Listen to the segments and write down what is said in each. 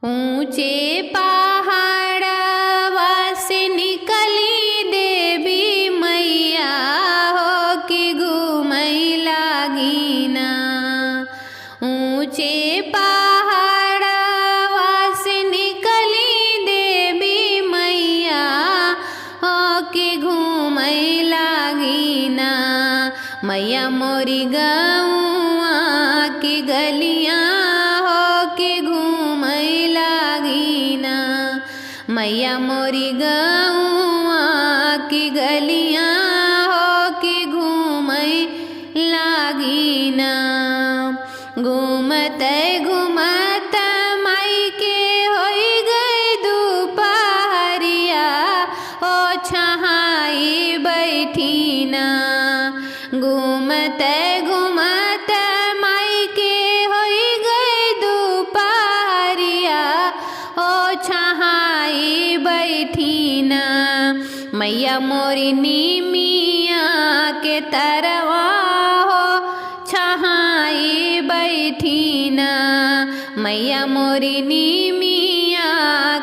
ऊंचे पहाड़वा से निकली देवी मैया हो कि घूमई लागी ना। ऊंचे पहाड़वा से निकली देवी मैया हो कि घूमई लागी ना। मैया मोरी गौआ की गलियां मैया मोरी गौआ की गलियां हो कि घूमई लागी ना। घूमते घूमते माई के होई गई दुपहरिया ओ छहाई बैठी ना। घूमते घूमते माई के होई गई दुपहरिया ओ छहाई बैठी ना। मैया मोरी नीमिया के तरवा हो छहाई बैठी ना। मैया मोरी नीमिया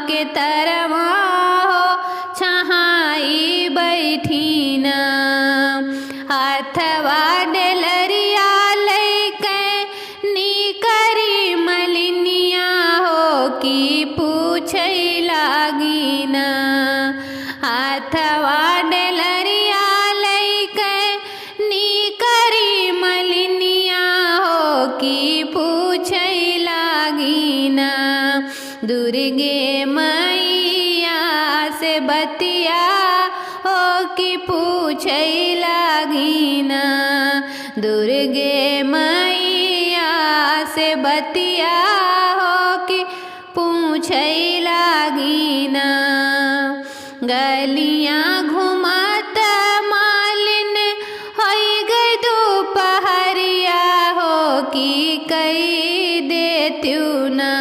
के तरवा हो छहाई बैठी ना। हाथवा डेलरिया लैके नीकरी मलिनिया हो कि पूछई लागी ना। हाथवा डेलरिया लैके नीकरी मलिनिया हो कि पूछई लागी ना। दुर्गे मैया से बतिया हो कि पूछई लागी ना। दुर्गे मैया से बतिया हो कि पूछई लागी ना। गलियां घुमात मालिन होई गई दोपहरिया हो कि कई देत्यू ना।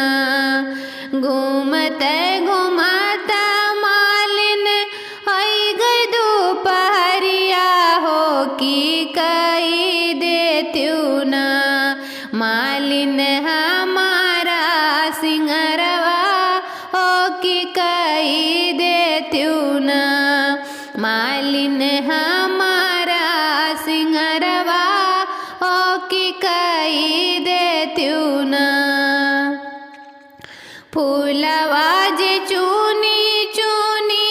घूमते घुमाता मालिन होई गई दोपहरिया हो कि कई देत्यू ना। मालिन हमारा सिंगरवा हो कि कई देत्यू ना। मालिन हमारा सिंगरवा हो कि कई देत्यू ना। फूलवा जे चूनी चूनी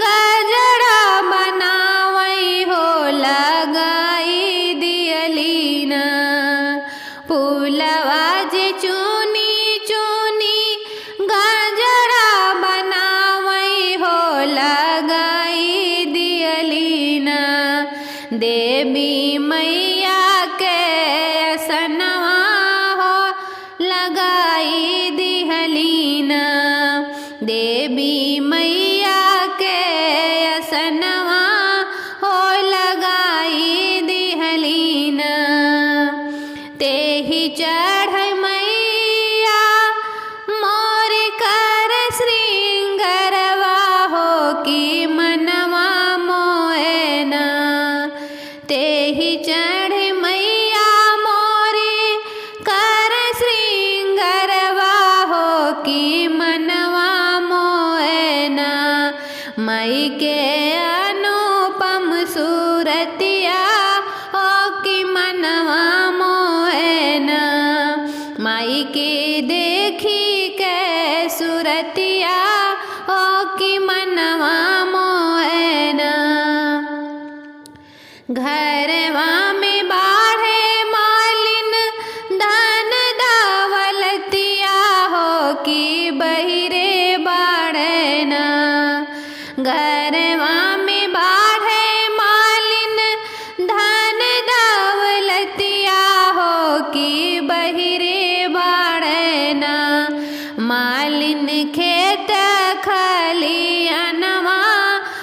गजरा बनावई हो लगाई दियली ना। फूलवा जे चूनी चूनी गजरा बनावई हो लगाई दियली ना। देवी मैया के असनवा हो लगाई दिहली ना। देवी मैया के असनवा हो लगाई दिहली ना। तेहि चढ़ मैया मोर कर श्रृंगरवा हो कि मनवा मोए ना। तेहि चढ़ मैया मोरे कर श्रृंगरवा हो कि मनवा मोए ना। मई के अनुपम सूरतिया हो कि मनवा मोए ना। माई के देखी के सूरतिया हो कि मनवा मोए ना। घरवा में बाढ़े मालिन धन दौलतिया हो कि बहिरे बाढ़े ना। घरवा में बाढ़े मालिन धन दौलतिया हो कि बहिरे बाढ़े ना। मालिन खेत खलियानवा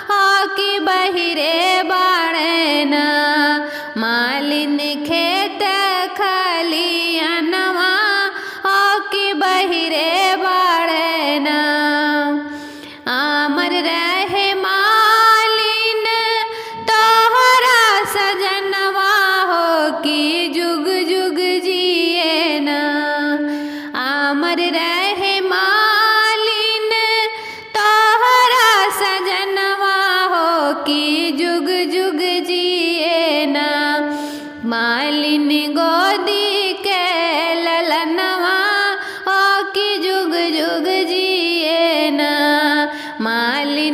हो कि बहिरे बाढ़े ना। मालिन खेत खलियानवा हो कि बहिरे बाढ़े ना। आमर रहे मालिन तोहरा सजनवा हो कि जुग जुग जिए ना। अमर रहे माँ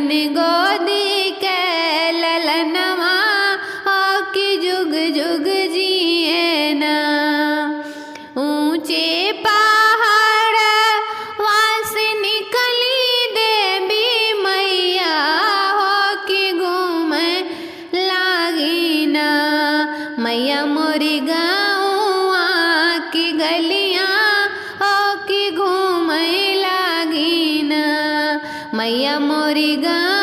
बहन गोदी के ललनवा हो कि जुग जुग जिए ना। ऊंचे पहाड़ वास निकली देवी मैया हो कि घूमे लागी ना। मैया मोरी गाँवा की गलियाँ हो कि घूमे लागी ना। मैया मोरी गाँव